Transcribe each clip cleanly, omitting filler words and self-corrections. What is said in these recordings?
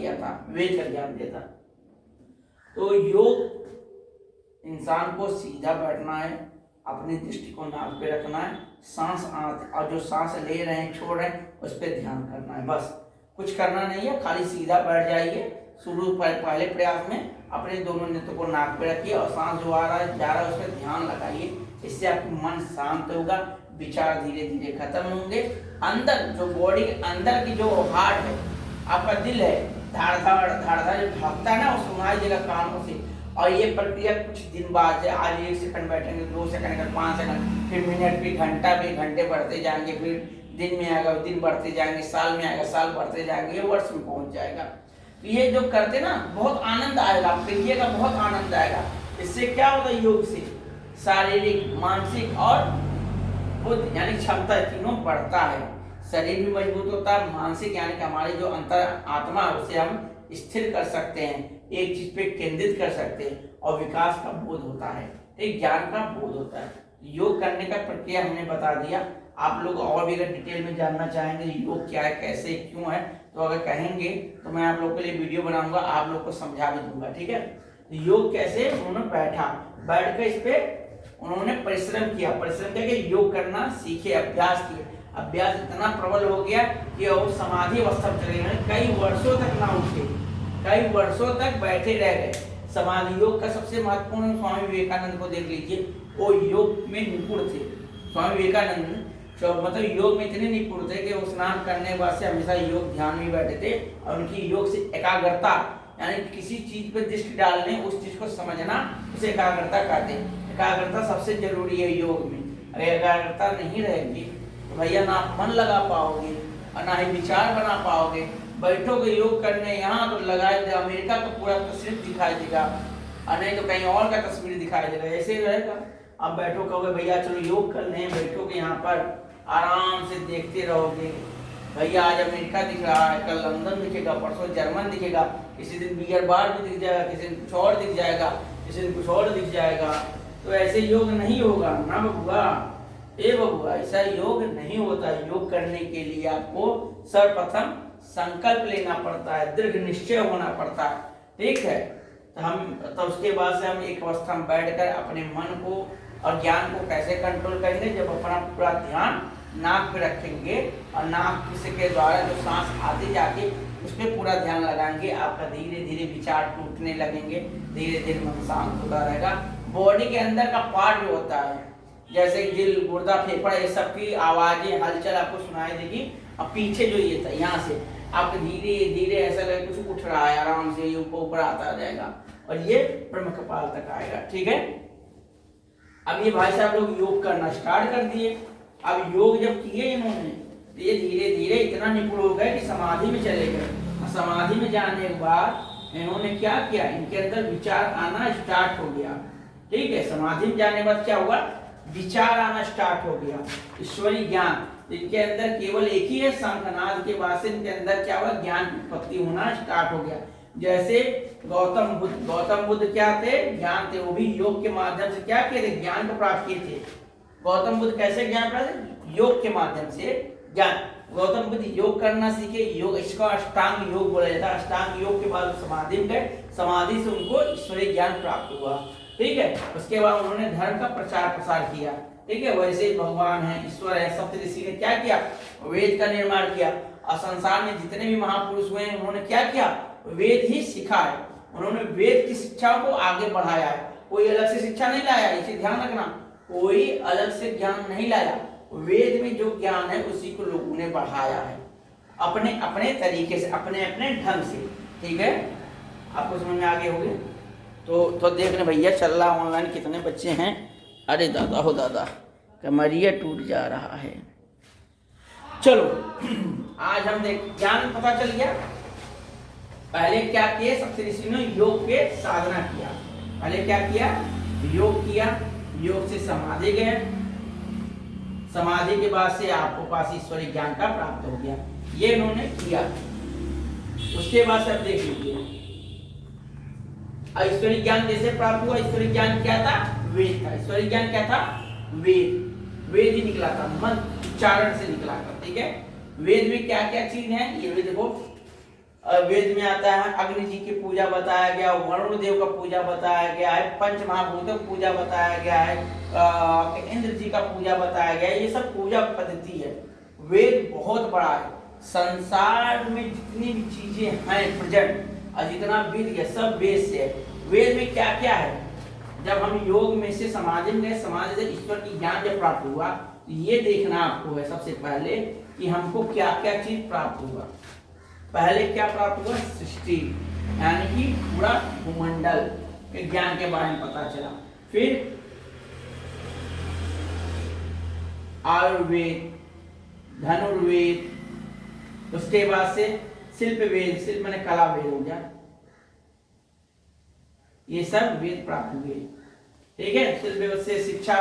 किया था, वेद का ज्ञान दिया था। तो योग इंसान को सीधा बैठना है, अपनी दृष्टि को नाक पे रखना है, सांस और जो सांस ले रहे हैं छोड़ रहे हैं उस पर ध्यान करना है, बस कुछ करना नहीं है। खाली सीधा बैठ जाइए। शुरू पहले प्रयास में अपने दोनों नेत्रों को नाक पे रखिए और सांस जो आ रहा है जा रहा है उस पर ध्यान लगाइए। इससे आपका मन शांत होगा, विचार धीरे धीरे खत्म होंगे। अंदर जो बॉडी के अंदर की जो हार्ट है, आपका दिल है, धाड़ धाड़ जो भागता है ना, वो सुनाई देगा कानों से। और ये प्रक्रिया कुछ दिन बाद है, आज 1 सेकंड बैठेंगे, 2 सेकंड, 5 सेकंड, फिर मिनट, फिर घंटा, फिर घंटे बढ़ते जाएंगे, फिर दिन में आएगा, दिन बढ़ते जाएंगे, साल में आएगा, साल बढ़ते जाएंगे, ये वर्ष में पहुंच जाएगा। तो ये जो करते ना बहुत आनंद आएगा, करिएगा बहुत आनंद आएगा। इससे क्या होता है, योग से शारीरिक, मानसिक और बुद्धि यानी क्षमता तीनों बढ़ता है। शरीर भी मजबूत होता है, मानसिक यानी कि हमारी जो अंतर आत्मा है उसे हम स्थिर कर सकते हैं, एक चीज पे केंद्रित कर सकते हैं और विकास का बोध होता है, एक ज्ञान का बोध होता है। योग करने का प्रक्रिया हमने बता दिया। आप लोग और भी अगर डिटेल में जानना चाहेंगे योग क्या है, कैसे, क्यों है, तो अगर कहेंगे तो मैं आप लोग के लिए वीडियो बनाऊंगा, आप लोग को समझा भी दूंगा, ठीक है। तो योग कैसे, उन्होंने बैठ कर इस पे उन्होंने परिश्रम किया कि योग करना सीखे, अभ्यास किए। अभ्यास इतना प्रबल हो गया कि वो समाधि अवस्था में चले गए, कई वर्षों तक ना उठे, कई वर्षों तक बैठे रह गए। समाधि योग का सबसे महत्वपूर्ण स्वामी विवेकानंद को देख लीजिए, वो योग में निपुण थे। स्वामी विवेकानंद मतलब योग में इतने निपुण थे कि वो स्नान करने के बाद से हमेशा योग ध्यान में बैठे थे और उनकी योग से एकाग्रता यानी किसी चीज पर दृष्टि डालने, उस चीज को समझना, उसे एकाग्रता कहते हैं। एकाग्रता सबसे जरूरी है योग में। अगर एकाग्रता नहीं रहेगी तो भैया ना आप मन लगा पाओगे और ना ही विचार बना पाओगे। बैठोगे योग करने यहाँ तो लगाए अमेरिका का पूरा तस्वीर दिखाई देगा और नहीं तो कहीं और का तस्वीर दिखाई देगा, ऐसे ही रहेगा। आप बैठो कहोगे भैया चलो योग कर लें, बैठोगे यहाँ पर आराम से देखते रहोगे। भैया आज अमेरिका दिख रहा है, कल लंदन दिखेगा, परसों जर्मन दिखेगा, किसी दिन बियर बार भी दिख जाएगा, किसी दिन कुछ और दिख जाएगा, किसी दिन कुछ और दिख जाएगा। तो ऐसे योग नहीं होगा ना बबुआ, ए बबुआ, ऐसा योग नहीं होता। योग करने के लिए आपको सर्वप्रथम संकल्प लेना पड़ता है, दृढ़ निश्चय होना पड़ता है, ठीक है। तो उसके बाद से हम एक अवस्था में बैठकर अपने मन को और ज्ञान को कैसे कंट्रोल करेंगे, जब अपना पूरा ध्यान नाक पे रखेंगे और नाक के द्वारा जो सांस आती जाती उस पर पूरा ध्यान लगाएंगे, आपका धीरे धीरे विचार टूटने लगेंगे, धीरे धीरे मन शांत होता रहेगा। बॉडी के अंदर का पार्ट जो होता है जैसे दिल, गुर्दा, फेफड़ा, ये सब की आवाजें, हलचल आपको सुनाई देगी। और पीछे जो ये था यहाँ से आपको धीरे धीरे ऐसा लगे कुछ उठ रहा है, आराम से ये ऊपर आता जाएगा और ये ब्रह्म कपाल तक आएगा, ठीक है। अब ये भाई साहब लोग योग करना स्टार्ट कर दिए। अब योग जब किए इन्होंने तो ये धीरे धीरे इतना निपुण हो गए कि समाधि में चले गए। समाधि में जाने के बाद इन्होंने क्या किया, इनके अंदर विचार आना स्टार्ट हो गया, ठीक है। समाधि में जाने के बाद क्या हुआ, विचार आना स्टार्ट हो गया, ईश्वरीय ज्ञान। इनके अंदर केवल एक ही है, शंखनाद के बाद से इनके अंदर क्या हुआ, ज्ञान की उत्पत्ति होना स्टार्ट हो गया। जैसे गौतम बुद्ध क्या थे, ज्ञान थे, वो भी योग के माध्यम से क्या किए थे, ज्ञान को प्राप्त किए थे। गौतम बुद्ध कैसे ज्ञान प्राप्त, योग के माध्यम से ज्ञान। गौतम बुद्ध योग करना सीखे, योग इसको अष्टांग योग बोला जाता है। अष्टांग योग के बाद समाधि में गए, समाधि से उनको ईश्वरीय ज्ञान प्राप्त हुआ, ठीक है। उसके बाद उन्होंने धर्म का प्रचार प्रसार किया, ठीक है। वैसे ही भगवान है, ईश्वर है, सप्तऋषि ने क्या किया, वेद का निर्माण किया। और संसार में जितने भी महापुरुष हुए हैं उन्होंने क्या किया, वेद ही सिखा है, उन्होंने वेद की शिक्षा को आगे बढ़ाया है। कोई अलग से शिक्षा नहीं लाया, इसे ध्यान रखना, कोई अलग से ज्ञान नहीं लाया। वेद में जो ज्ञान है उसी को लोगों ने बढ़ाया है अपने अपने तरीके से, अपने अपने ढंग से, ठीक है। आपको समझ में आगे होगी तो देख ले भैया, चल रहा ऑनलाइन कितने बच्चे हैं। अरे दादा हो दादा, कमरिया टूट जा रहा है। चलो आज हम देख ज्ञान पता चल गया। पहले क्या किए, सप्तऋषि ने योग के साधना किया। पहले क्या किया, योग किया, योग से समाधि गए, समाधि के बाद से आपको पास ईश्वरीय ज्ञान का प्राप्त हो गया, ये इन्होंने किया। उसके बाद से अब देख लीजिए ईश्वरीय ज्ञान कैसे प्राप्त हुआ। ईश्वरीय ज्ञान क्या था, वेद था। ईश्वरीय ज्ञान क्या था, वेद ही निकला था, मन उच्चारण से निकला था, ठीक है। वेद में क्या क्या चीज है ये भी देखो, वेद में आता है अग्नि जी की पूजा बताया गया, वरुण देव का पूजा बताया गया है, पंच महाभूतों की पूजा बताया गया है, इंद्र जी का पूजा बताया गया है। ये सब पूजा पद्धति है। वेद बहुत बड़ा है। संसार में जितनी भी चीजें हैं प्रेजेंट और जितना वेद है सब वेद से है। वेद में क्या क्या है? जब हम योग में से समाधि में गए, समाधि से ईश्वर की ज्ञान जब प्राप्त हुआ, तो ये देखना आपको है सबसे पहले कि हमको क्या क्या चीज प्राप्त हुआ। पहले क्या प्राप्त हुआ? सृष्टि, यानी कि पूरा भूमंडल के ज्ञान के बारे में पता चला। फिर आयुर्वेद, धनुर्वेद, उसके बाद से शिल्प वेद, शिल्प माने कला वेद हो गया, ये सब वेद प्राप्त हुए। ठीक है, शिल्प वेद से शिक्षा,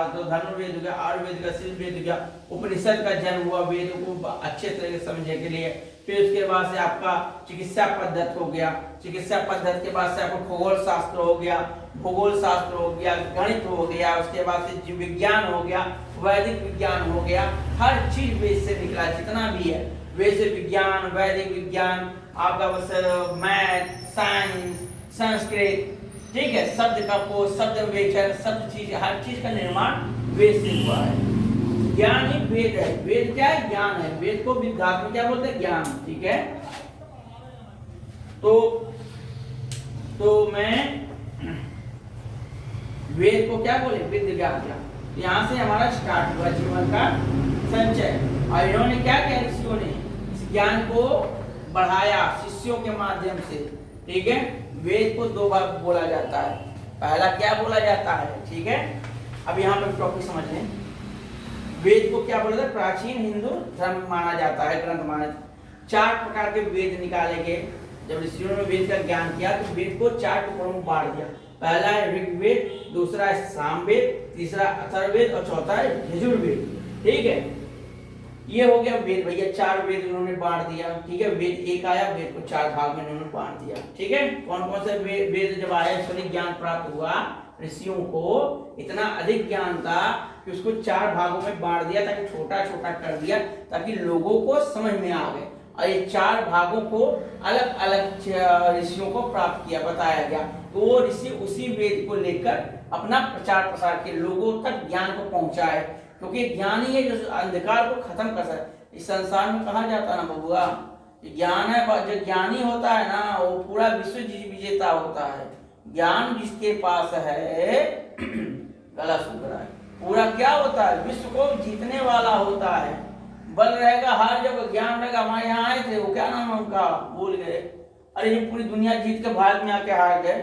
तो धनुर्वेद हो गया, आयुर्वेद का, शिल्प वेद हो गया, उपनिषद का जन्म हुआ वेद को अच्छे तरह से समझने के लिए। फिर उसके बाद से आपका चिकित्सा पद्धति हो गया, चिकित्सा पद्धति के बाद से आपको खगोल शास्त्र हो गया, भूगोल शास्त्र हो गया, गणित हो गया, उसके बाद से जीव विज्ञान हो गया, वैदिक विज्ञान हो गया। हर चीज वेद से निकला, जितना भी है वेद से। विज्ञान, वैदिक विज्ञान, आपका बस मैथ, साइंस, संस्कृत, ठीक है, शब्द का कोश, शब्द विवेचन, शब्द चीज, हर चीज का निर्माण वेद से हुआ है। ज्ञान ही वेद है। वेद क्या है? ज्ञान है। वेद को विद्यार्थ में क्या बोलते हैं? ज्ञान। ठीक है, तो मैं वेद को क्या बोले? विद्या ज्ञान। यहाँ से हमारा स्टार्ट हुआ जीवन का संचय। और इन्होंने क्या किया? ऋषियों ने इस ज्ञान को बढ़ाया शिष्यों के माध्यम से। ठीक है, वेद को दो भाग बोला जाता है। पहला क्या बोला जाता है? ठीक है, अब यहाँ पे टॉपिक समझ लें। वेद को क्या बोला जाता है? प्राचीन हिंदू धर्म माना जाता है, ग्रंथ माना। 4 प्रकार के वेद निकाले गए। जब ऋषियों ने वेद का ज्ञान किया तो वेद को 4 टुकड़ों में बांट दिया। पहला है ऋग्वेद, दूसरा है सामवेद, तीसरा अथर्ववेद और चौथा है यजुर्वेद। ठीक है, ये हो गया वेद भैया। 4 वेद उन्होंने बांट दिया। ठीक है, वेद एक आया, वेद को 4 भाग में उन्होंने बांट दिया। ठीक है, कौन कौन से वेद जब आया, ईश्वरीय ज्ञान प्राप्त हुआ, ऋषियों को इतना अधिक ज्ञान था कि उसको 4 भागों में बांट दिया, ताकि छोटा छोटा कर दिया, ताकि लोगों को समझ में आ गए। और ये 4 भागों को अलग अलग ऋषियों को प्राप्त किया, बताया गया। तो वो ऋषि उसी वेद को लेकर अपना प्रचार प्रसार के लोगों तक ज्ञान को पहुंचाए, क्योंकि ज्ञान ही है जो अंधकार को खत्म कर सकता। इस संसार में कहा जाता है ना बबुआ, ज्ञान है, जो ज्ञानी होता है ना वो पूरा विश्व विजेता होता है। ज्ञान जिसके पास है गला सूख रहा है, पूरा क्या होता है? विश्व को जीतने वाला होता है। बल रहेगा हर जगह, ज्ञान रहेगा। हमारे यहाँ आए थे, वो क्या नाम है उनका, भूल गए। अरे ये पूरी दुनिया जीत के भारत में आके हार गए।